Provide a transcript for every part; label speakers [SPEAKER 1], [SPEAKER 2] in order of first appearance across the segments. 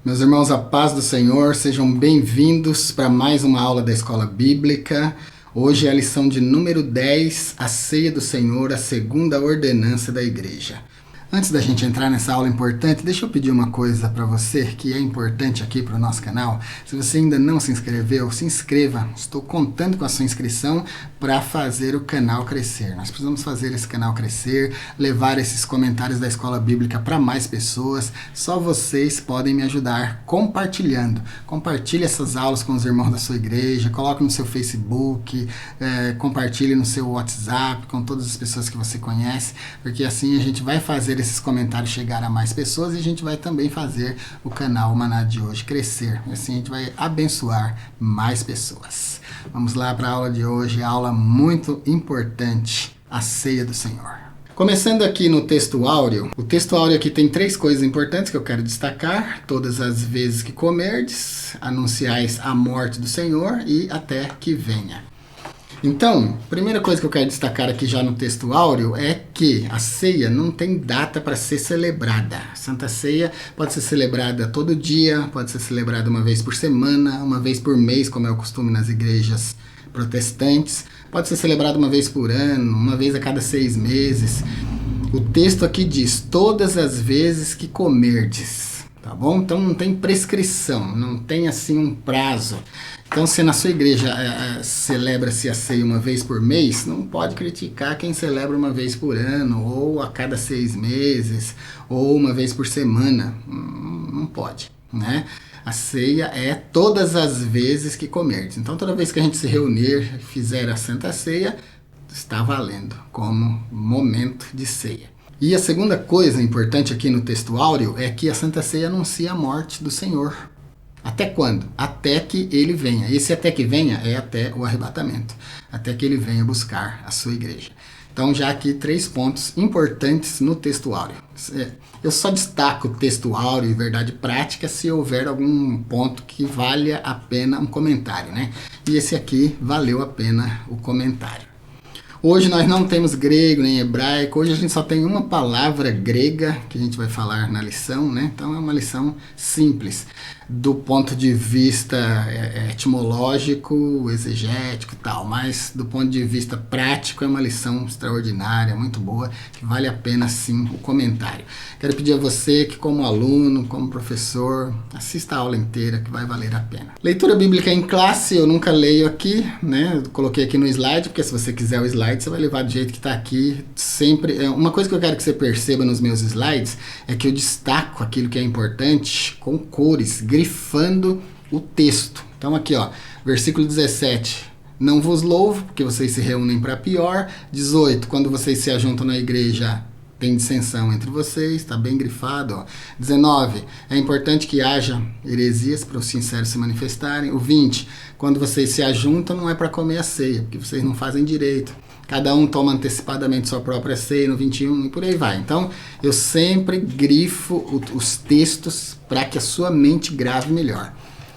[SPEAKER 1] Meus irmãos, a paz do Senhor, sejam bem-vindos para mais uma aula da Escola Bíblica. Hoje é a lição de número 10, a ceia do Senhor, a segunda ordenança da igreja. Antes da gente entrar nessa aula importante, deixa eu pedir uma coisa para você que é importante aqui para o nosso canal. Se você ainda não se inscreveu, se inscreva. Estou contando com a sua inscrição para fazer o canal crescer. Nós precisamos fazer esse canal crescer, levar esses comentários da Escola Bíblica para mais pessoas. Só vocês podem me ajudar compartilhando. Compartilhe essas aulas com os irmãos da sua igreja, coloque no seu Facebook, compartilhe no seu WhatsApp, com todas as pessoas que você conhece, porque assim a gente vai fazer esses comentários chegar a mais pessoas e a gente vai também fazer o canal Maná de hoje crescer. Assim a gente vai abençoar mais pessoas. Vamos lá para a aula de hoje, aula muito importante, a ceia do Senhor. Começando aqui no texto áureo, o texto áureo aqui tem 3 coisas importantes que eu quero destacar. Todas as vezes que comerdes, anunciais a morte do Senhor e até que venha. Então, a primeira coisa que eu quero destacar aqui já no texto áureo é que a ceia não tem data para ser celebrada. A Santa Ceia pode ser celebrada todo dia, pode ser celebrada uma vez por semana, uma vez por mês, como é o costume nas igrejas protestantes. Pode ser celebrada uma vez por ano, uma vez a cada 6 meses. O texto aqui diz, todas as vezes que comerdes. Tá bom? Então não tem prescrição, não tem assim um prazo. Então se na sua igreja celebra-se a ceia uma vez por mês, não pode criticar quem celebra uma vez por ano, ou a cada 6 meses, ou uma vez por semana. Não pode, né? A ceia é todas as vezes que comerdes. Então toda vez que a gente se reunir e fizer a Santa Ceia, está valendo como momento de ceia. E a segunda coisa importante aqui no texto áureo é que a Santa Ceia anuncia a morte do Senhor. Até quando? Até que ele venha. Esse até que venha é até o arrebatamento. Até que ele venha buscar a sua igreja. Então já aqui 3 pontos importantes no texto áureo. Eu só destaco o texto áureo e verdade prática se houver algum ponto que valha a pena um comentário, né? E esse aqui valeu a pena o comentário. Hoje nós não temos grego nem hebraico, hoje a gente só tem uma palavra grega que a gente vai falar na lição, né? Então é uma lição simples, do ponto de vista etimológico, exegético e tal, mas do ponto de vista prático é uma lição extraordinária, muito boa, que vale a pena sim o comentário. Quero pedir a você que como aluno, como professor, assista a aula inteira que vai valer a pena. Leitura bíblica em classe, eu nunca leio aqui, né? Eu coloquei aqui no slide, porque se você quiser o slide, você vai levar do jeito que está aqui. Sempre. Uma coisa que eu quero que você perceba nos meus slides é que eu destaco aquilo que é importante com cores, grifando o texto. Então aqui, ó, versículo 17. Não vos louvo, porque vocês se reúnem para pior. 18. Quando vocês se ajuntam na igreja, tem dissensão entre vocês, está bem grifado. Ó. 19. É importante que haja heresias para os sinceros se manifestarem. O 20. Quando vocês se ajuntam, não é para comer a ceia, porque vocês não fazem direito. Cada um toma antecipadamente sua própria ceia no 21 e por aí vai. Então, eu sempre grifo os textos para que a sua mente grave melhor.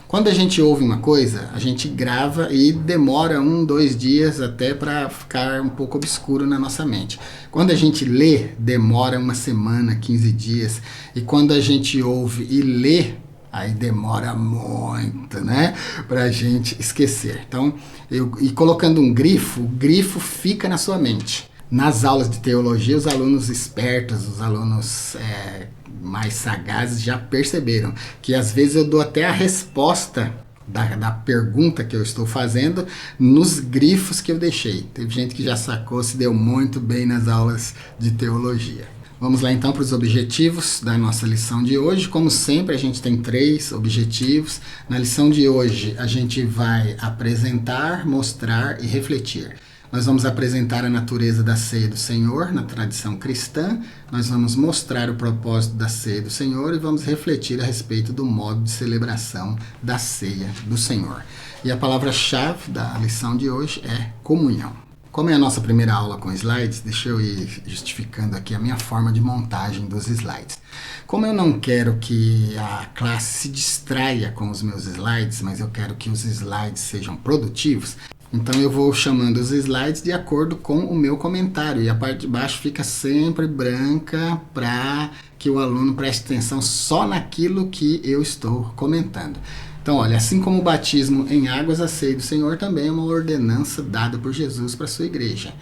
[SPEAKER 1] Quando a gente ouve uma coisa, a gente grava e demora 1, 2 dias até para ficar um pouco obscuro na nossa mente. Quando a gente lê, demora 1 semana, 15 dias. E quando a gente ouve e lê, aí demora muito, né? Pra gente esquecer. Então, colocando um grifo, o grifo fica na sua mente. Nas aulas de teologia, os alunos espertos, os alunos mais sagazes já perceberam que às vezes eu dou até a resposta da pergunta que eu estou fazendo nos grifos que eu deixei. Teve gente que já sacou, se deu muito bem nas aulas de teologia. Vamos lá então para os objetivos da nossa lição de hoje. Como sempre, a gente tem 3 objetivos. Na lição de hoje, a gente vai apresentar, mostrar e refletir. Nós vamos apresentar a natureza da ceia do Senhor na tradição cristã. Nós vamos mostrar o propósito da ceia do Senhor e vamos refletir a respeito do modo de celebração da ceia do Senhor. E a palavra-chave da lição de hoje é comunhão. Como é a nossa primeira aula com slides, deixa eu ir justificando aqui a minha forma de montagem dos slides. Como eu não quero que a classe se distraia com os meus slides, mas eu quero que os slides sejam produtivos, Então eu vou chamando os slides de acordo com o meu comentário, e a parte de baixo fica sempre branca para que o aluno preste atenção só naquilo que eu estou comentando. Então, olha, assim como o batismo em águas, a ceia do Senhor também é uma ordenança dada por Jesus para a sua igreja.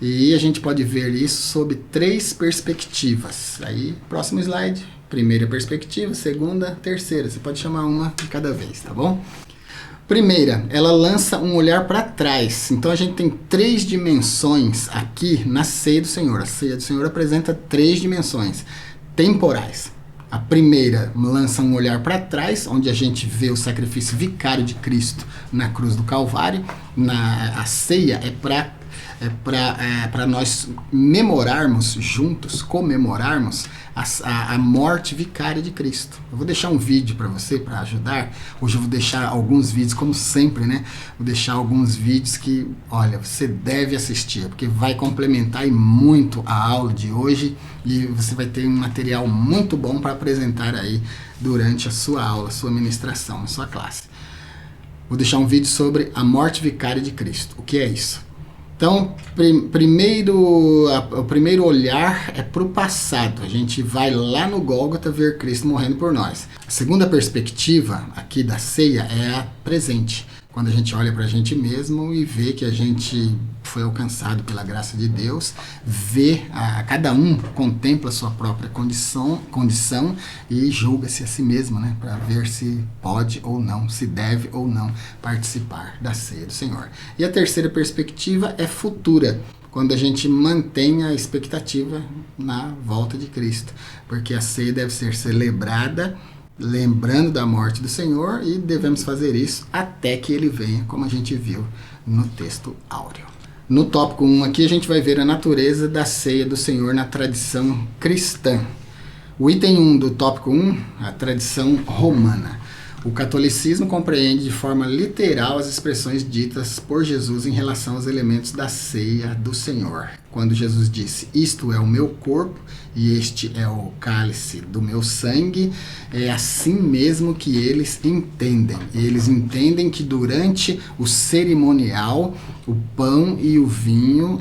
[SPEAKER 1] E a gente pode ver isso sob 3 perspectivas. Aí, próximo slide, primeira perspectiva, segunda, terceira. Você pode chamar uma de cada vez, tá bom? Primeira, ela lança um olhar para trás. Então a gente tem 3 dimensões aqui na ceia do Senhor. A ceia do Senhor apresenta 3 dimensões temporais. A primeira lança um olhar para trás, onde a gente vê o sacrifício vicário de Cristo na cruz do Calvário. A ceia é para nós memorarmos juntos, comemorarmos a morte vicária de Cristo. Eu vou deixar um vídeo para você, para ajudar. Hoje eu vou deixar alguns vídeos, como sempre, né? Vou deixar alguns vídeos que, olha, você deve assistir, porque vai complementar e muito a aula de hoje, e você vai ter um material muito bom para apresentar aí durante a sua aula, a sua ministração, a sua classe. Vou deixar um vídeo sobre a morte vicária de Cristo. O que é isso? Então, o primeiro olhar é para o passado. A gente vai lá no Gólgota ver Cristo morrendo por nós. A segunda perspectiva aqui da ceia é a presente. Quando a gente olha para a gente mesmo e vê que a gente foi alcançado pela graça de Deus, cada um contempla a sua própria condição e julga-se a si mesmo, né, para ver se pode ou não, se deve ou não participar da ceia do Senhor. E a terceira perspectiva é futura, quando a gente mantém a expectativa na volta de Cristo, porque a ceia deve ser celebrada lembrando da morte do Senhor, e devemos fazer isso até que ele venha, como a gente viu no texto áureo. No tópico 1 aqui a gente vai ver a natureza da ceia do Senhor na tradição cristã. O item 1 do tópico 1, a tradição romana. O catolicismo compreende de forma literal as expressões ditas por Jesus em relação aos elementos da ceia do Senhor. Quando Jesus disse, isto é o meu corpo e este é o cálice do meu sangue, é assim mesmo que eles entendem. Eles entendem que durante o cerimonial, o pão e o vinho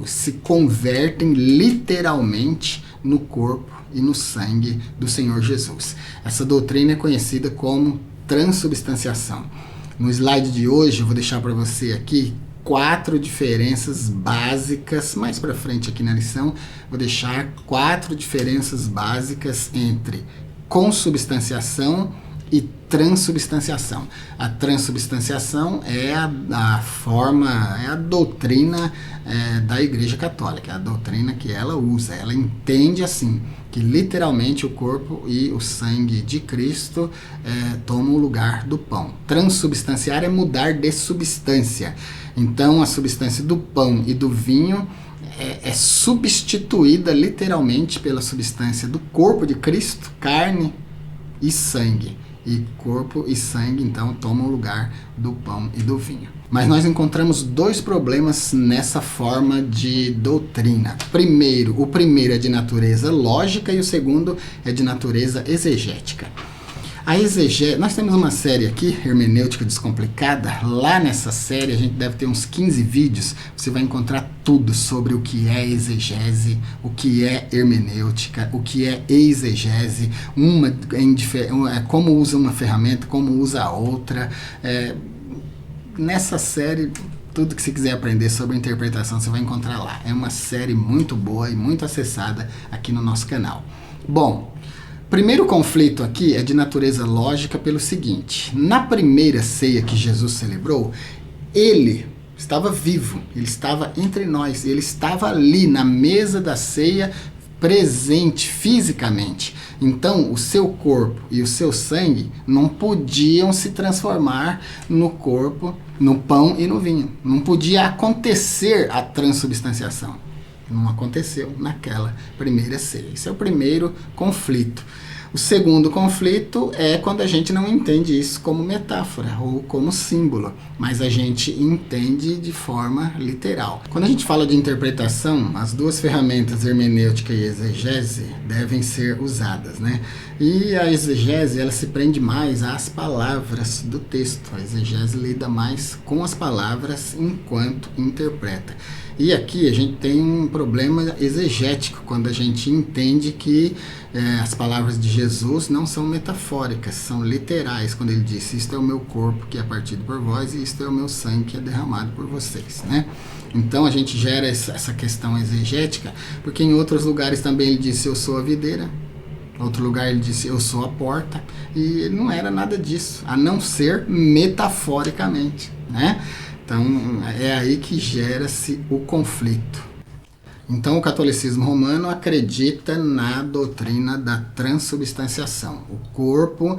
[SPEAKER 1] se convertem literalmente no corpo e no sangue do Senhor Jesus. Essa doutrina é conhecida como transubstanciação. No slide de hoje eu vou deixar para você aqui 4 diferenças básicas, mais para frente aqui na lição, vou deixar 4 diferenças básicas entre consubstanciação e transubstanciação. A transubstanciação é a doutrina da Igreja Católica, é a doutrina que ela usa. Ela entende assim, que literalmente o corpo e o sangue de Cristo tomam o lugar do pão. Transubstanciar é mudar de substância. Então a substância do pão e do vinho é substituída literalmente pela substância do corpo de Cristo, carne e sangue. E corpo e sangue, então, tomam o lugar do pão e do vinho. Mas nós encontramos 2 problemas nessa forma de doutrina. O primeiro é de natureza lógica e o segundo é de natureza exegética. Nós temos uma série aqui, Hermenêutica Descomplicada. Lá nessa série a gente deve ter uns 15 vídeos. Você vai encontrar tudo sobre o que é exegese, o que é hermenêutica, o que é exegese, como usa uma ferramenta, como usa a outra. Nessa série, tudo que você quiser aprender sobre interpretação você vai encontrar lá. É uma série muito boa e muito acessada aqui no nosso canal. Bom, primeiro conflito aqui é de natureza lógica pelo seguinte: na primeira ceia que Jesus celebrou, ele estava vivo, ele estava entre nós, ele estava ali na mesa da ceia, presente fisicamente. Então o seu corpo e o seu sangue não podiam se transformar no corpo, no pão e no vinho. Não podia acontecer a transubstanciação. Não aconteceu naquela primeira ceia. Esse é o primeiro conflito. O segundo conflito é quando a gente não entende isso como metáfora ou como símbolo, mas a gente entende de forma literal. Quando a gente fala de interpretação, as 2 ferramentas, hermenêutica e exegese, devem ser usadas, né? E a exegese, ela se prende mais às palavras do texto. A exegese lida mais com as palavras enquanto interpreta. E aqui a gente tem um problema exegético, quando a gente entende que as palavras de Jesus não são metafóricas, são literais, quando ele disse: isto é o meu corpo que é partido por vós e isto é o meu sangue que é derramado por vocês, né? Então a gente gera essa questão exegética, porque em outros lugares também ele disse: eu sou a videira. Outro lugar ele disse: eu sou a porta. E não era nada disso, a não ser metaforicamente, né? Então é aí que gera-se o conflito. Então o catolicismo romano acredita na doutrina da transubstanciação. O corpo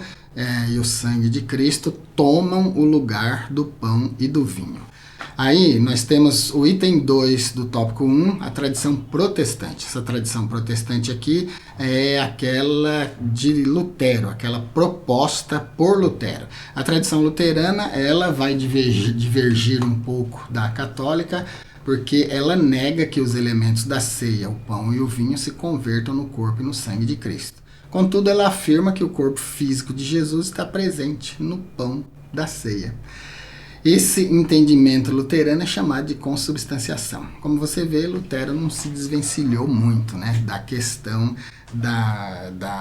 [SPEAKER 1] e o sangue de Cristo tomam o lugar do pão e do vinho. Aí nós temos o item 2 do tópico 1, a tradição protestante. Essa tradição protestante aqui é aquela de Lutero, aquela proposta por Lutero. A tradição luterana, ela vai divergir um pouco da católica, porque ela nega que os elementos da ceia, o pão e o vinho, se convertam no corpo e no sangue de Cristo. Contudo, ela afirma que o corpo físico de Jesus está presente no pão da ceia. Esse entendimento luterano é chamado de consubstanciação. Como você vê, Lutero não se desvencilhou muito, né, da questão da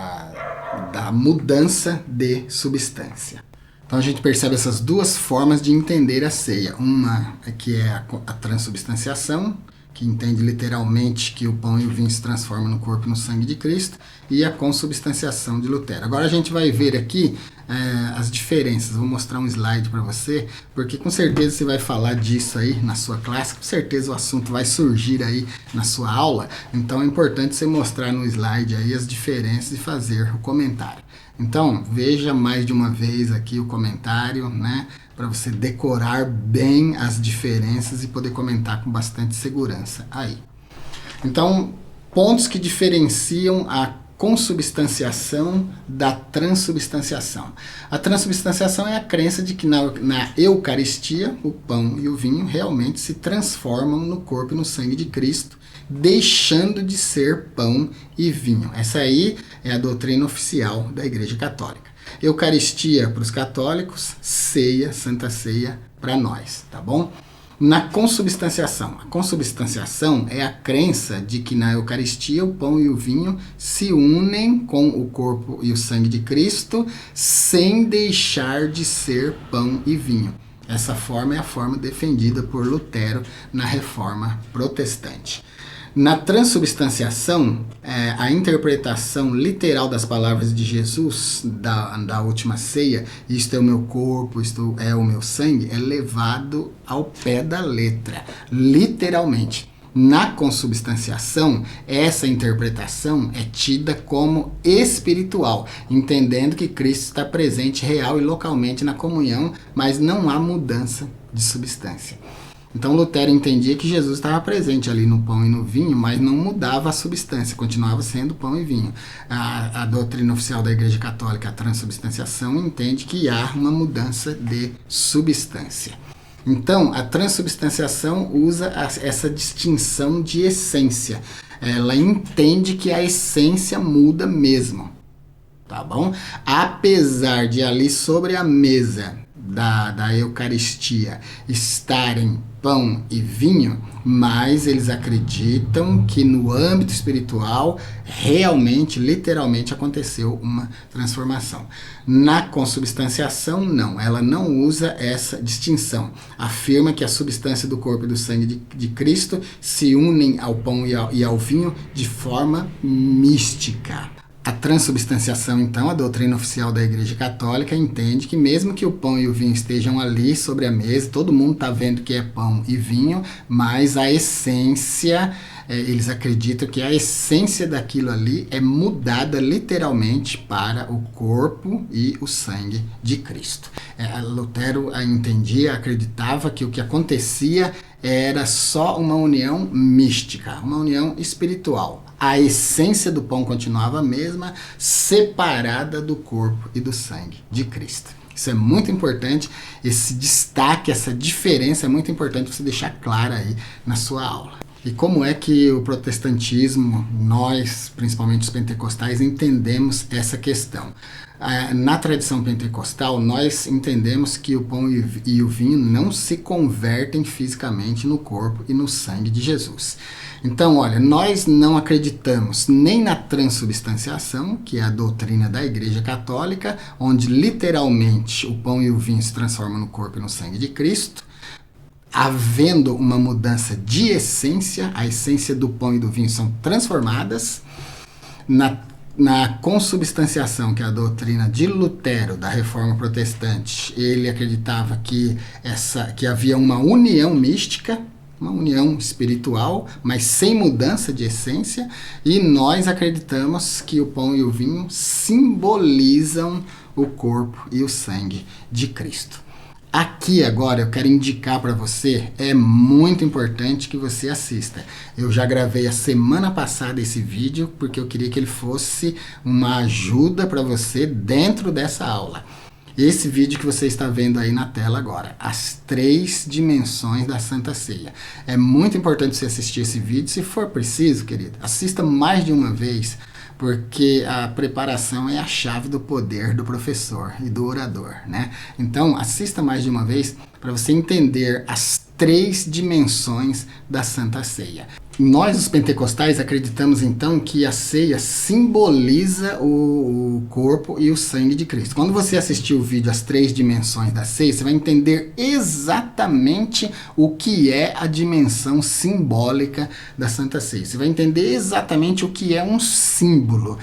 [SPEAKER 1] mudança de substância. Então a gente percebe essas duas formas de entender a ceia. Uma que é a transubstanciação, que entende literalmente que o pão e o vinho se transformam no corpo e no sangue de Cristo, e a consubstanciação de Lutero. Agora a gente vai ver aqui as diferenças. Vou mostrar um slide para você, porque com certeza você vai falar disso aí na sua classe, com certeza o assunto vai surgir aí na sua aula, então é importante você mostrar no slide aí as diferenças e fazer o comentário. Então, veja mais de uma vez aqui o comentário, né, para você decorar bem as diferenças e poder comentar com bastante segurança aí. Então, pontos que diferenciam a consubstanciação da transubstanciação. A transubstanciação é a crença de que na Eucaristia, o pão e o vinho realmente se transformam no corpo e no sangue de Cristo, deixando de ser pão e vinho. Essa aí é a doutrina oficial da Igreja Católica. Eucaristia para os católicos, ceia, Santa Ceia para nós, tá bom? Na consubstanciação. A consubstanciação é a crença de que na Eucaristia o pão e o vinho se unem com o corpo e o sangue de Cristo sem deixar de ser pão e vinho. Essa forma é a forma defendida por Lutero na Reforma Protestante. Na transubstanciação, a interpretação literal das palavras de Jesus, da última ceia, isto é o meu corpo, isto é o meu sangue, é levado ao pé da letra, literalmente. Na consubstanciação, essa interpretação é tida como espiritual, entendendo que Cristo está presente real e localmente na comunhão, mas não há mudança de substância. Então Lutero entendia que Jesus estava presente ali no pão e no vinho, mas não mudava a substância, continuava sendo pão e vinho. A doutrina oficial da Igreja Católica, a transubstanciação, entende que há uma mudança de substância. Então, a transubstanciação usa essa distinção de essência. Ela entende que a essência muda mesmo, tá bom? Apesar de ali sobre a mesa da Eucaristia estarem pão e vinho, mas eles acreditam que no âmbito espiritual realmente, literalmente aconteceu uma transformação. Na consubstanciação, não, ela não usa essa distinção. Afirma que a substância do corpo e do sangue de Cristo se unem ao pão e ao vinho de forma mística. A transubstanciação, então, a doutrina oficial da Igreja Católica, entende que mesmo que o pão e o vinho estejam ali sobre a mesa, todo mundo está vendo que é pão e vinho, mas a essência, eles acreditam que a essência daquilo ali é mudada literalmente para o corpo e o sangue de Cristo. Lutero entendia, acreditava que o que acontecia era só uma união mística, uma união espiritual. A essência do pão continuava a mesma, separada do corpo e do sangue de Cristo. Isso é muito importante, esse destaque, essa diferença é muito importante você deixar clara aí na sua aula. E como é que o protestantismo, nós, principalmente os pentecostais, entendemos essa questão? Na tradição pentecostal, nós entendemos que o pão e o vinho não se convertem fisicamente no corpo e no sangue de Jesus. Então, olha, nós não acreditamos nem na transubstanciação, que é a doutrina da Igreja Católica, onde literalmente o pão e o vinho se transformam no corpo e no sangue de Cristo, havendo uma mudança de essência, a essência do pão e do vinho são transformadas. Na consubstanciação, que é a doutrina de Lutero, da Reforma Protestante, ele acreditava que havia uma união mística, uma união espiritual, mas sem mudança de essência, e nós acreditamos que o pão e o vinho simbolizam o corpo e o sangue de Cristo. Aqui agora eu quero indicar para você, é muito importante que você assista. Eu já gravei a semana passada esse vídeo porque eu queria que ele fosse uma ajuda para você dentro dessa aula. Esse vídeo que você está vendo aí na tela agora, as 3 dimensões da Santa Ceia. É muito importante você assistir esse vídeo, se for preciso, querido, assista mais de uma vez, porque a preparação é a chave do poder do professor e do orador, né? Então, assista mais de uma vez para você entender as 3 dimensões da Santa Ceia. Nós, os pentecostais, acreditamos então que a ceia simboliza o corpo e o sangue de Cristo. Quando você assistir o vídeo As 3 Dimensões da Ceia, você vai entender exatamente o que é a dimensão simbólica da Santa Ceia. Você vai entender exatamente o que é um símbolo.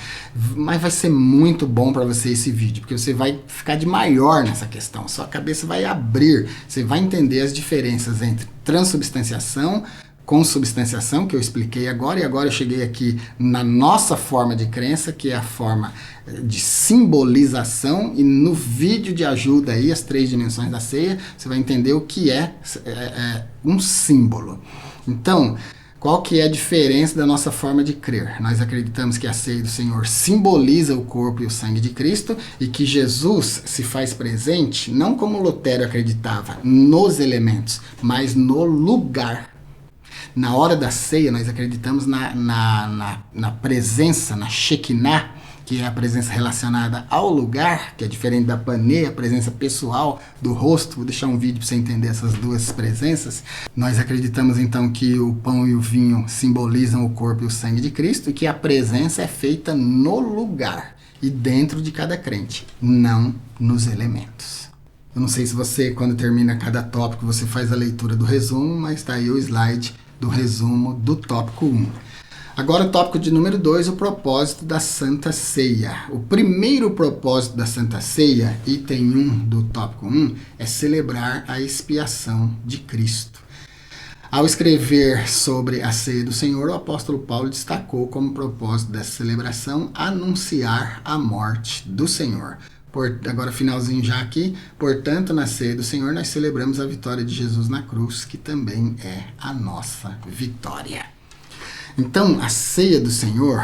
[SPEAKER 1] Mas vai ser muito bom para você esse vídeo, porque você vai ficar de maior nessa questão. Sua cabeça vai abrir. Você vai entender as diferenças entre transubstanciação, consubstanciação, que eu expliquei agora, e agora eu cheguei aqui na nossa forma de crença, que é a forma de simbolização, e no vídeo de ajuda aí, As 3 Dimensões da Ceia, você vai entender o que é um símbolo. Então, qual que é a diferença da nossa forma de crer? Nós acreditamos que a ceia do Senhor simboliza o corpo e o sangue de Cristo, e que Jesus se faz presente, não como Lutero acreditava, nos elementos, mas no lugar. Na hora da ceia, nós acreditamos na presença, na Shekinah, que é a presença relacionada ao lugar, que é diferente da paneia, a presença pessoal do rosto. Vou deixar um vídeo para você entender essas 2 presenças. Nós acreditamos então que o pão e o vinho simbolizam o corpo e o sangue de Cristo, e que a presença é feita no lugar e dentro de cada crente, não nos elementos. Eu não sei se você, quando termina cada tópico, você faz a leitura do resumo, mas está aí o slide do resumo do tópico 1. Agora o tópico de número 2, o propósito da Santa Ceia. O primeiro propósito da Santa Ceia, item 1 do tópico 1, é celebrar a expiação de Cristo. Ao escrever sobre a ceia do Senhor, o apóstolo Paulo destacou como propósito dessa celebração anunciar a morte do Senhor. Agora finalzinho já aqui, portanto, na ceia do Senhor nós celebramos a vitória de Jesus na cruz, que também é a nossa vitória. Então, a ceia do Senhor,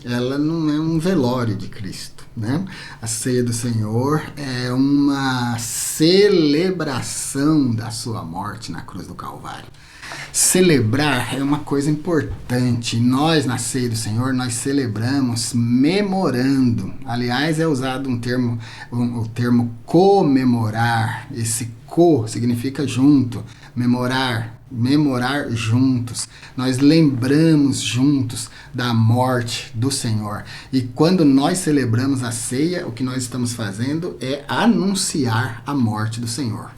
[SPEAKER 1] ela não é um velório de Cristo, né? A ceia do Senhor é uma celebração da sua morte na cruz do Calvário. Celebrar é uma coisa importante. Nós, na ceia do Senhor, nós celebramos memorando. Aliás, é usado o termo comemorar. Esse co significa junto, memorar juntos. Nós lembramos juntos da morte do Senhor. E quando nós celebramos a ceia, o que nós estamos fazendo é anunciar a morte do Senhor.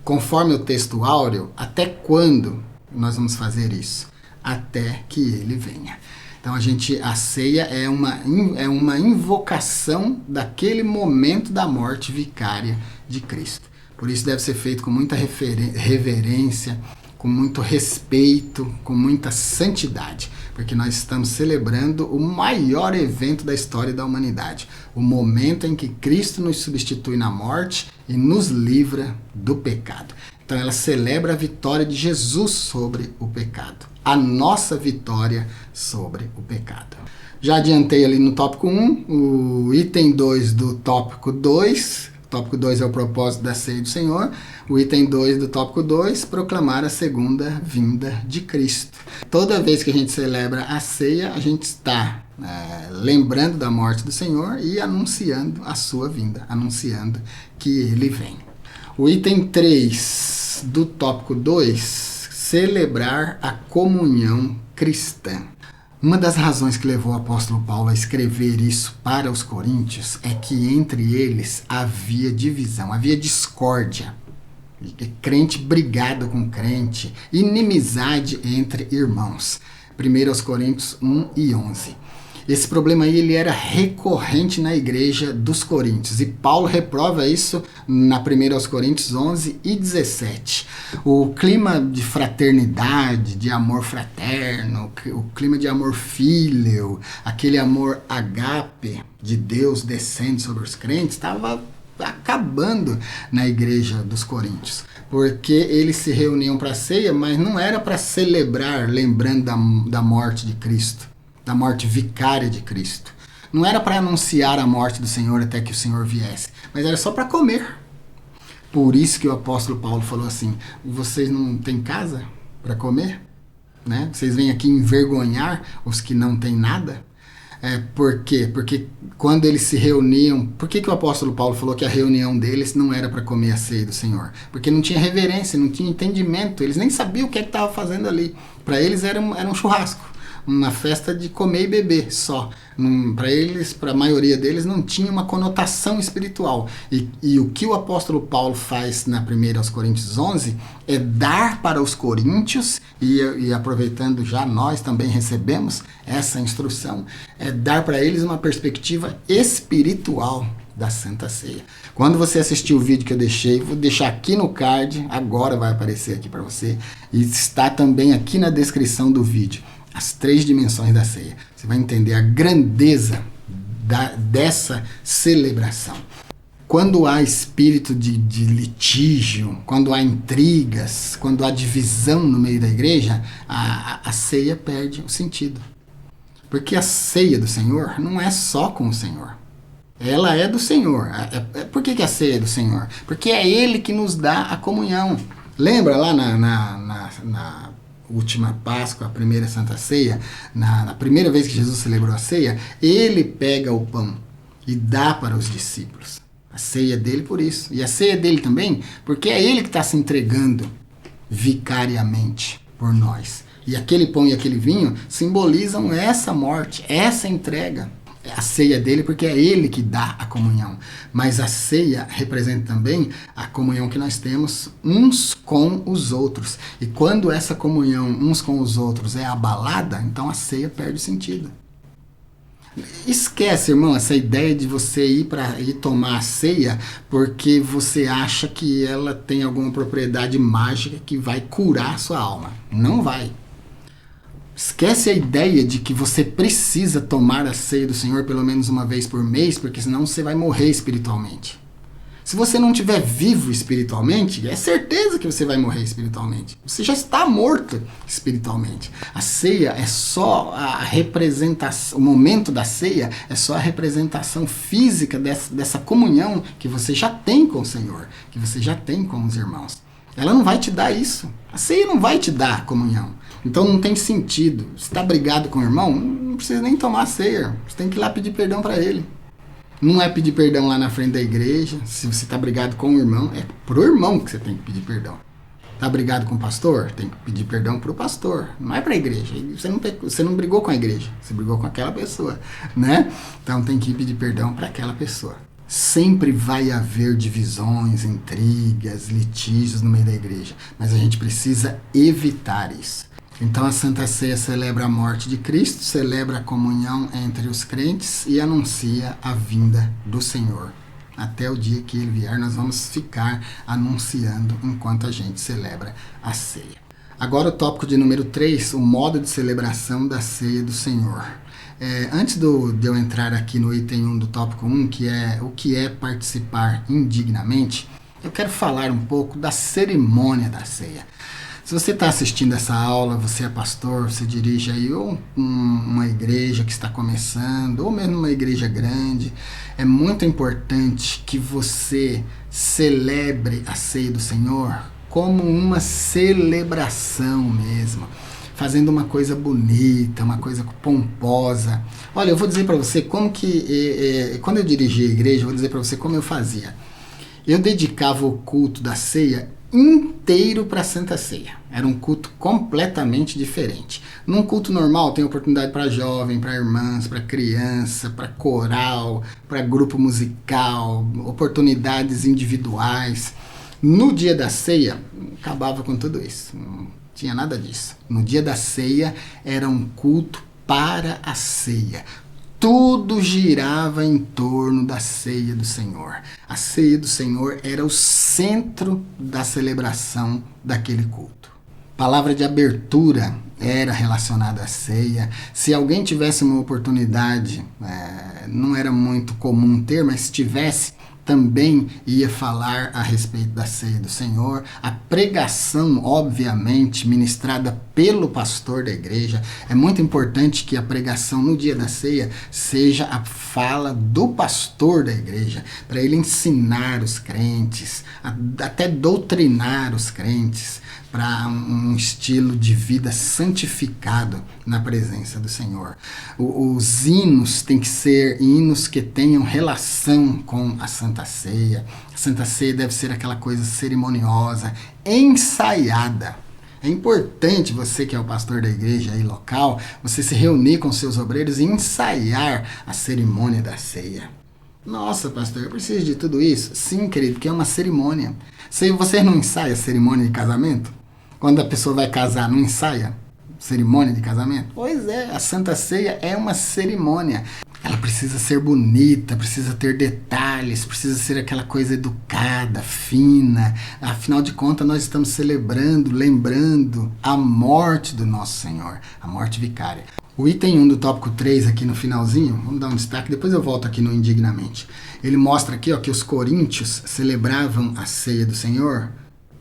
[SPEAKER 1] Conforme o texto áureo, até quando nós vamos fazer isso? Até que ele venha. Então a ceia é uma invocação daquele momento da morte vicária de Cristo. Por isso deve ser feito com muita reverência, com muito respeito, com muita santidade, porque nós estamos celebrando o maior evento da história da humanidade, o momento em que Cristo nos substitui na morte e nos livra do pecado. Então ela celebra a vitória de Jesus sobre o pecado. a nossa vitória sobre o pecado. Já adiantei ali no tópico 1, o item 2 do tópico 2. O tópico 2 é o propósito da ceia do Senhor. O item 2 do tópico 2, proclamar a segunda vinda de Cristo. Toda vez que a gente celebra a ceia, a gente está lembrando da morte do Senhor e anunciando a sua vinda, anunciando que Ele vem. O item 3 do tópico 2, celebrar a comunhão cristã. Uma das razões que levou o apóstolo Paulo a escrever isso para os coríntios é que entre eles havia divisão, havia discórdia. Crente brigado com crente, inimizade entre irmãos. 1 Coríntios 1 e 11. Esse problema aí ele era recorrente na igreja dos coríntios. E Paulo reprova isso na 1 Coríntios 11 e 17. O clima de fraternidade, de amor fraterno, o clima de amor fíleo, aquele amor agape de Deus descendo sobre os crentes, estava acabando na igreja dos coríntios. Porque eles se reuniam para a ceia, mas não era para celebrar, lembrando da morte de Cristo, da morte vicária de Cristo. Não era para anunciar a morte do Senhor até que o Senhor viesse, mas era só para comer. Por isso que o apóstolo Paulo falou assim, vocês não têm casa para comer? Né? Vocês vêm aqui envergonhar os que não têm nada? Por quê? Porque quando eles se reuniam... Por que o apóstolo Paulo falou que a reunião deles não era para comer a ceia do Senhor? Porque não tinha reverência, não tinha entendimento, eles nem sabiam o que estava fazendo ali. Para eles era um churrasco, uma festa de comer e beber só. Para eles, para a maioria deles, não tinha uma conotação espiritual. E o que o apóstolo Paulo faz na 1 Coríntios 11 é dar para os coríntios, e aproveitando já nós também recebemos essa instrução, é dar para eles uma perspectiva espiritual da Santa Ceia. Quando você assistir o vídeo que eu deixei, vou deixar aqui no card, agora vai aparecer aqui para você, e está também aqui na descrição do vídeo. As 3 dimensões da ceia. Você vai entender a grandeza dessa celebração. Quando há espírito de litígio, quando há intrigas, quando há divisão no meio da igreja, a ceia perde o sentido. Porque a ceia do Senhor não é só com o Senhor. Ela é do Senhor. Por que a ceia é do Senhor? Porque é Ele que nos dá a comunhão. Lembra lá na última Páscoa, a primeira Santa Ceia, na primeira vez que Jesus celebrou a ceia, Ele pega o pão e dá para os discípulos. A ceia dele por isso. E a ceia dele também, porque é Ele que está se entregando vicariamente por nós. E aquele pão e aquele vinho simbolizam essa morte, essa entrega. A ceia dele porque é Ele que dá a comunhão. Mas a ceia representa também a comunhão que nós temos uns com os outros. E quando essa comunhão uns com os outros é abalada, então a ceia perde sentido. Esquece, irmão, essa ideia de você ir tomar a ceia porque você acha que ela tem alguma propriedade mágica que vai curar a sua alma. Não vai. Esquece a ideia de que você precisa tomar a ceia do Senhor pelo menos uma vez por mês, porque senão você vai morrer espiritualmente. Se você não estiver vivo espiritualmente, é certeza que você vai morrer espiritualmente. Você já está morto espiritualmente. A ceia é só a representação, o momento da ceia é só a representação física dessa comunhão que você já tem com o Senhor, que você já tem com os irmãos. Ela não vai te dar isso. A ceia não vai te dar comunhão. Então não tem sentido. Se está brigado com o irmão, não precisa nem tomar a ceia. Você tem que ir lá pedir perdão para ele. Não é pedir perdão lá na frente da igreja. Se você está brigado com o irmão, é pro irmão que você tem que pedir perdão. Está brigado com o pastor? Tem que pedir perdão pro pastor. Não é para a igreja. Você não brigou com a igreja. Você brigou com aquela pessoa, né? Então tem que pedir perdão para aquela pessoa. Sempre vai haver divisões, intrigas, litígios no meio da igreja. Mas a gente precisa evitar isso. Então a Santa Ceia celebra a morte de Cristo, celebra a comunhão entre os crentes e anuncia a vinda do Senhor. Até o dia que Ele vier, nós vamos ficar anunciando enquanto a gente celebra a ceia. Agora o tópico de número 3, o modo de celebração da ceia do Senhor. Antes de eu entrar aqui no item 1 do tópico 1, que é o que é participar indignamente, eu quero falar um pouco da cerimônia da ceia. Se você está assistindo essa aula, você é pastor, você dirige aí ou uma igreja que está começando, ou mesmo uma igreja grande, é muito importante que você celebre a ceia do Senhor como uma celebração mesmo, fazendo uma coisa bonita, uma coisa pomposa. Olha, eu vou dizer para você como que, quando eu dirigia a igreja, eu vou dizer para você como eu fazia. Eu dedicava o culto da ceia inteiro para a Santa Ceia. Era um culto completamente diferente. Num culto normal tem oportunidade para jovem, para irmãs, para criança, para coral, para grupo musical, oportunidades individuais. No dia da ceia, acabava com tudo isso. Não tinha nada disso. No dia da ceia era um culto para a ceia. Tudo girava em torno da ceia do Senhor. A ceia do Senhor era o centro da celebração daquele culto. Palavra de abertura era relacionada à ceia. Se alguém tivesse uma oportunidade, não era muito comum ter, mas se tivesse, também ia falar a respeito da ceia do Senhor. A pregação, obviamente, ministrada pelo pastor da igreja. É muito importante que a pregação no dia da ceia seja a fala do pastor da igreja, para ele ensinar os crentes, até doutrinar os crentes para um estilo de vida santificado na presença do Senhor. Os hinos têm que ser hinos que tenham relação com a Santa Ceia. A Santa Ceia deve ser aquela coisa cerimoniosa, ensaiada. É importante você que é o pastor da igreja aí local, você se reunir com seus obreiros e ensaiar a cerimônia da ceia. Nossa, pastor, eu preciso de tudo isso? Sim, querido, porque é uma cerimônia. Você não ensaia a cerimônia de casamento? Quando a pessoa vai casar, não ensaia cerimônia de casamento? Pois é, a Santa Ceia é uma cerimônia. Ela precisa ser bonita, precisa ter detalhes, precisa ser aquela coisa educada, fina. Afinal de contas, nós estamos celebrando, lembrando a morte do nosso Senhor, a morte vicária. O item 1 do tópico 3 aqui no finalzinho, vamos dar um destaque, depois eu volto aqui no Indignamente. Ele mostra aqui que os coríntios celebravam a ceia do Senhor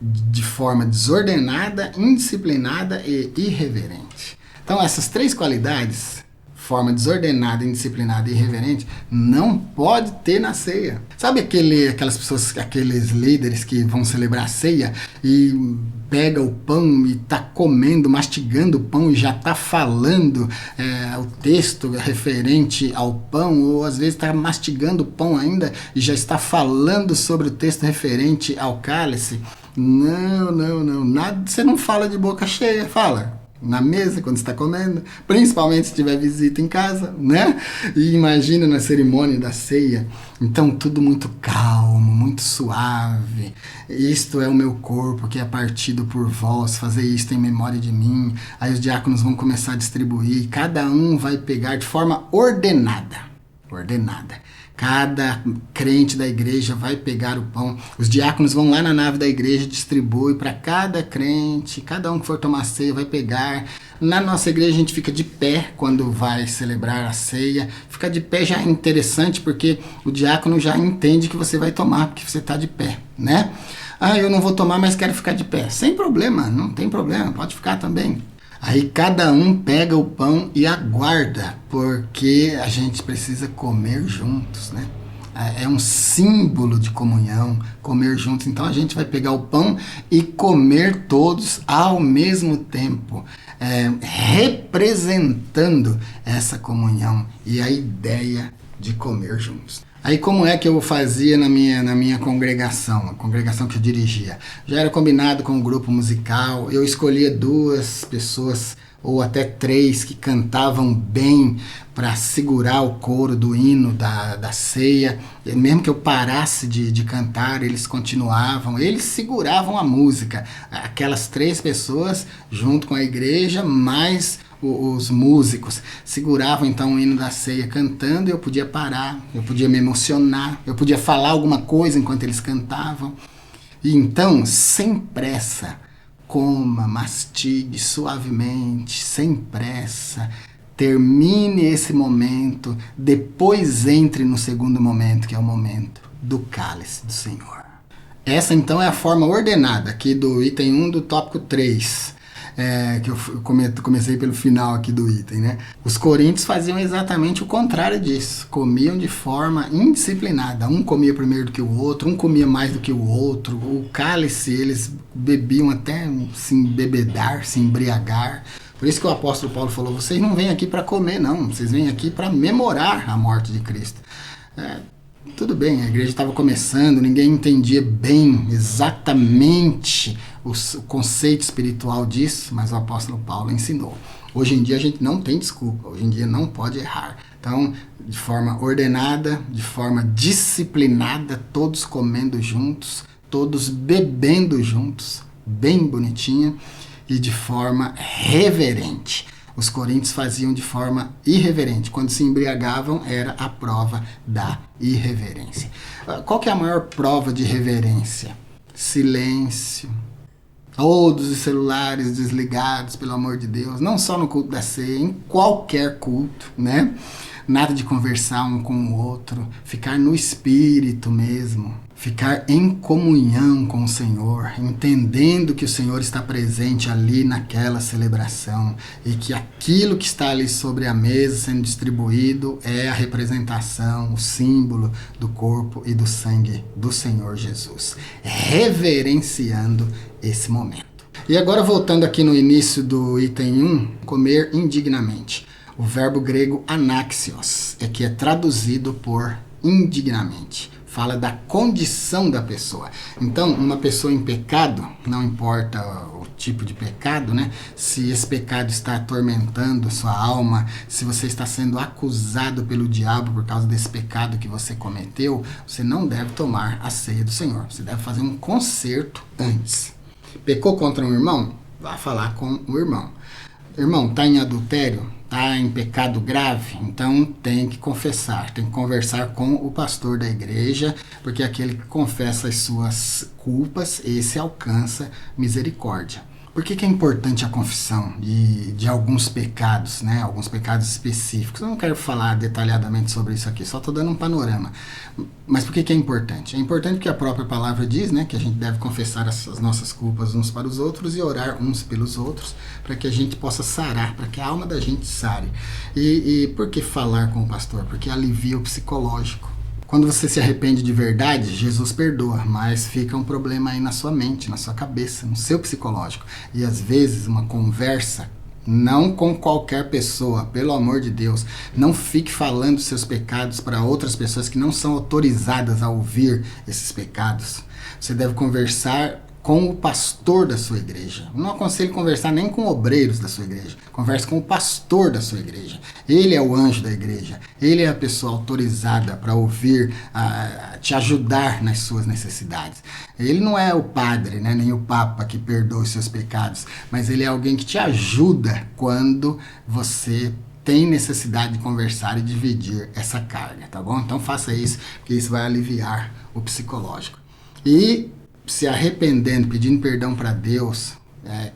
[SPEAKER 1] de forma desordenada, indisciplinada e irreverente. Então essas três qualidades, forma desordenada, indisciplinada e irreverente, não pode ter na ceia. Sabe aquelas pessoas, aqueles líderes que vão celebrar a ceia e pega o pão e está comendo, mastigando o pão e já está falando o texto referente ao pão, ou às vezes está mastigando o pão ainda e já está falando sobre o texto referente ao cálice? Não, nada, você não fala de boca cheia, fala na mesa quando está comendo, principalmente se tiver visita em casa, né? E imagina na cerimônia da ceia, então tudo muito calmo, muito suave. Isto é o meu corpo que é partido por vós, fazer isto em memória de mim. Aí os diáconos vão começar a distribuir, cada um vai pegar de forma ordenada. Cada crente da igreja vai pegar o pão. Os diáconos vão lá na nave da igreja, distribui para cada crente, cada um que for tomar ceia vai pegar. Na nossa igreja a gente fica de pé quando vai celebrar a ceia. Ficar de pé já é interessante porque o diácono já entende que você vai tomar, porque você está de pé, né? Ah, eu não vou tomar, mas quero ficar de pé. Sem problema, não tem problema, pode ficar também. Aí cada um pega o pão e aguarda, porque a gente precisa comer juntos, né? É um símbolo de comunhão, comer juntos. Então a gente vai pegar o pão e comer todos ao mesmo tempo, representando essa comunhão e a ideia de comer juntos. Aí como é que eu fazia na minha congregação, a congregação que eu dirigia? Já era combinado com o grupo musical, eu escolhia 2 pessoas ou até 3 que cantavam bem para segurar o coro do hino da ceia. E mesmo que eu parasse de cantar, eles continuavam, eles seguravam a música. Aquelas 3 pessoas junto com a igreja, mais os músicos seguravam então o hino da ceia cantando, e eu podia parar, eu podia me emocionar, eu podia falar alguma coisa enquanto eles cantavam. E então, sem pressa, coma, mastigue suavemente, sem pressa, termine esse momento, depois entre no segundo momento, que é o momento do cálice do Senhor. Essa então é a forma ordenada aqui do item 1 do tópico 3. Que eu comecei pelo final aqui do item, né? Os coríntios faziam exatamente o contrário disso. Comiam de forma indisciplinada. Um comia primeiro do que o outro, um comia mais do que o outro. O cálice, eles bebiam até se embebedar, se embriagar. Por isso que o apóstolo Paulo falou, vocês não vêm aqui para comer, não. Vocês vêm aqui para memorar a morte de Cristo. Tudo bem, a igreja estava começando, ninguém entendia bem exatamente o conceito espiritual disso, mas o apóstolo Paulo ensinou. Hoje em dia a gente não tem desculpa, hoje em dia não pode errar. Então, de forma ordenada, de forma disciplinada, todos comendo juntos, todos bebendo juntos, bem bonitinha, e de forma reverente. Os coríntios faziam de forma irreverente. Quando se embriagavam, era a prova da irreverência. Qual que é a maior prova de reverência? Silêncio. Todos os celulares desligados, pelo amor de Deus. Não só no culto da ceia, em qualquer culto, né? Nada de conversar um com o outro. Ficar no espírito mesmo. Ficar em comunhão com o Senhor, entendendo que o Senhor está presente ali naquela celebração e que aquilo que está ali sobre a mesa sendo distribuído é a representação, o símbolo do corpo e do sangue do Senhor Jesus, reverenciando esse momento. E agora voltando aqui no início do item 1, comer indignamente. O verbo grego anaxios que é traduzido por indignamente. Fala da condição da pessoa. Então, uma pessoa em pecado, não importa o tipo de pecado, né? Se esse pecado está atormentando a sua alma, se você está sendo acusado pelo diabo por causa desse pecado que você cometeu, você não deve tomar a ceia do Senhor. Você deve fazer um conserto antes. Pecou contra um irmão? Vá falar com o irmão. Irmão, está em adultério? Está em pecado grave? Então tem que confessar, tem que conversar com o pastor da igreja, porque aquele que confessa as suas culpas, esse alcança misericórdia. Por que é importante a confissão de alguns pecados, né? Alguns pecados específicos? Eu não quero falar detalhadamente sobre isso aqui, só estou dando um panorama. Mas por que é importante? É importante porque a própria palavra diz, né, que a gente deve confessar as nossas culpas uns para os outros e orar uns pelos outros, para que a gente possa sarar, para que a alma da gente sare. E por que falar com o pastor? Porque alivia o psicológico. Quando você se arrepende de verdade, Jesus perdoa, mas fica um problema aí na sua mente, na sua cabeça, no seu psicológico. E às vezes uma conversa, não com qualquer pessoa, pelo amor de Deus, não fique falando seus pecados para outras pessoas que não são autorizadas a ouvir esses pecados. Você deve conversar com o pastor da sua igreja. Não aconselho conversar nem com obreiros da sua igreja. Converse com o pastor da sua igreja. Ele é o anjo da igreja. Ele é a pessoa autorizada para ouvir, te ajudar nas suas necessidades. Ele não é o padre, né, nem o papa que perdoa os seus pecados, mas ele é alguém que te ajuda quando você tem necessidade de conversar e dividir essa carga, tá bom? Então faça isso, porque isso vai aliviar o psicológico. E se arrependendo, pedindo perdão para Deus,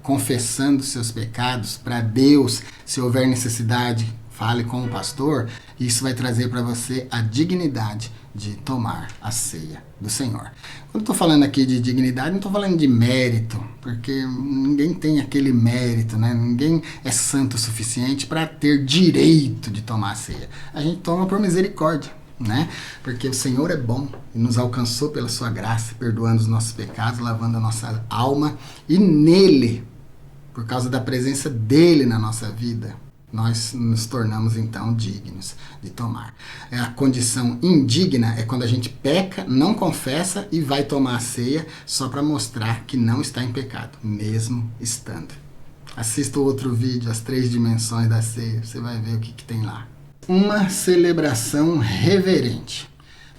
[SPEAKER 1] confessando seus pecados para Deus, se houver necessidade, fale com o pastor, isso vai trazer para você a dignidade de tomar a ceia do Senhor. Quando eu estou falando aqui de dignidade, não estou falando de mérito, porque ninguém tem aquele mérito, né? Ninguém é santo o suficiente para ter direito de tomar a ceia. A gente toma por misericórdia, né? Porque o Senhor é bom e nos alcançou pela sua graça, perdoando os nossos pecados, lavando a nossa alma, e nele, por causa da presença dele na nossa vida, nós nos tornamos então dignos de tomar. A condição indigna é quando a gente peca, não confessa e vai tomar a ceia só para mostrar que não está em pecado, mesmo estando. Assista o outro vídeo, as 3 dimensões da ceia, você vai ver o que tem lá. Uma celebração reverente.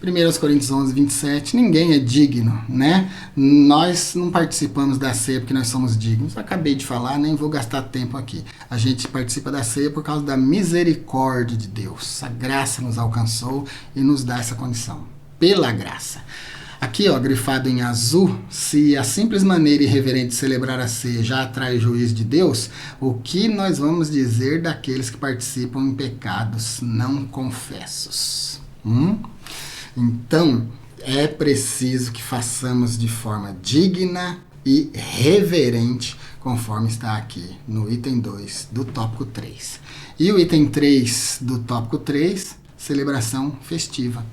[SPEAKER 1] 1 Coríntios 11, 27, ninguém é digno, né? Nós não participamos da ceia porque nós somos dignos. Acabei de falar, nem vou gastar tempo aqui. A gente participa da ceia por causa da misericórdia de Deus. A graça nos alcançou e nos dá essa condição. Pela graça. Aqui, ó, grifado em azul, se a simples maneira irreverente de celebrar a ceia já atrai o juízo de Deus, o que nós vamos dizer daqueles que participam em pecados não confessos? Então, é preciso que façamos de forma digna e reverente, conforme está aqui no item 2 do tópico 3. E o item 3 do tópico 3, celebração festiva.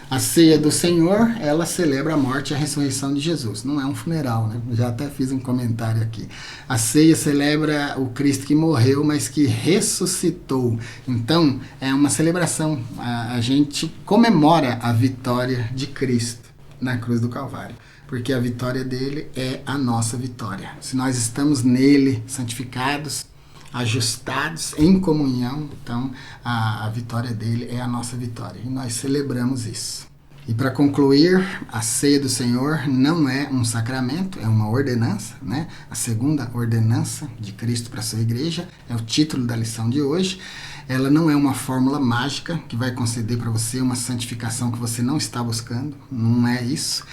[SPEAKER 1] A ceia do Senhor, ela celebra a morte e a ressurreição de Jesus. Não é um funeral, né? Já até fiz um comentário aqui. A ceia celebra o Cristo que morreu, mas que ressuscitou. Então, é uma celebração. A gente comemora a vitória de Cristo na cruz do Calvário. Porque a vitória dele é a nossa vitória. Se nós estamos nele, santificados, ajustados em comunhão, então a vitória dele é a nossa vitória. E nós celebramos isso. E para concluir, a ceia do Senhor não é um sacramento, é uma ordenança, né? A segunda ordenança de Cristo para a sua igreja, é o título da lição de hoje. Ela não é uma fórmula mágica que vai conceder para você uma santificação que você não está buscando, não é isso.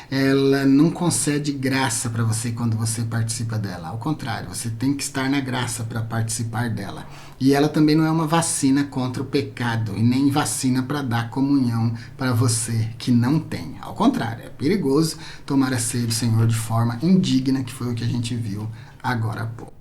[SPEAKER 1] Ela não concede graça para você quando você participa dela. Ao contrário, você tem que estar na graça para participar dela. E ela também não é uma vacina contra o pecado e nem vacina para dar comunhão para você que não tem. Ao contrário, é perigoso tomar a ceia do Senhor de forma indigna, que foi o que a gente viu agora há pouco.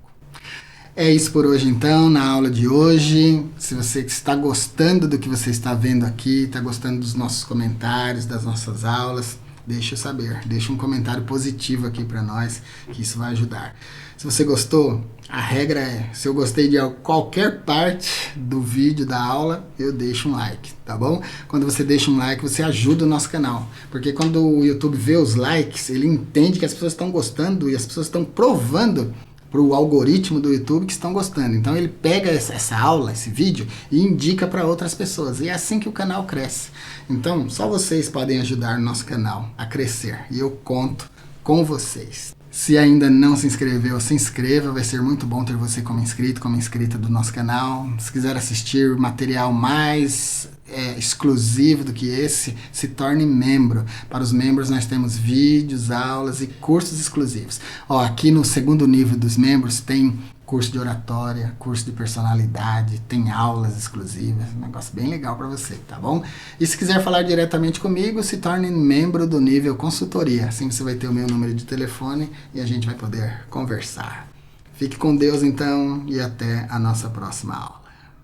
[SPEAKER 1] É isso por hoje então, na aula de hoje. Se você está gostando do que você está vendo aqui, está gostando dos nossos comentários, das nossas aulas, deixa eu saber, deixa um comentário positivo aqui para nós, que isso vai ajudar. Se você gostou, a regra é, se eu gostei de qualquer parte do vídeo, da aula, eu deixo um like, tá bom? Quando você deixa um like, você ajuda o nosso canal, porque quando o YouTube vê os likes, ele entende que as pessoas estão gostando e as pessoas estão provando para o algoritmo do YouTube que estão gostando. Então ele pega essa aula, esse vídeo e indica para outras pessoas. E é assim que o canal cresce. Então só vocês podem ajudar o nosso canal a crescer. E eu conto com vocês. Se ainda não se inscreveu, se inscreva. Vai ser muito bom ter você como inscrito, como inscrita do nosso canal. Se quiser assistir material mais exclusivo do que esse, se torne membro. Para os membros nós temos vídeos, aulas e cursos exclusivos. Aqui no segundo nível dos membros tem curso de oratória, curso de personalidade, tem aulas exclusivas, um negócio bem legal para você, tá bom? E se quiser falar diretamente comigo, se torne membro do nível consultoria. Assim você vai ter o meu número de telefone e a gente vai poder conversar. Fique com Deus então e até a nossa próxima aula.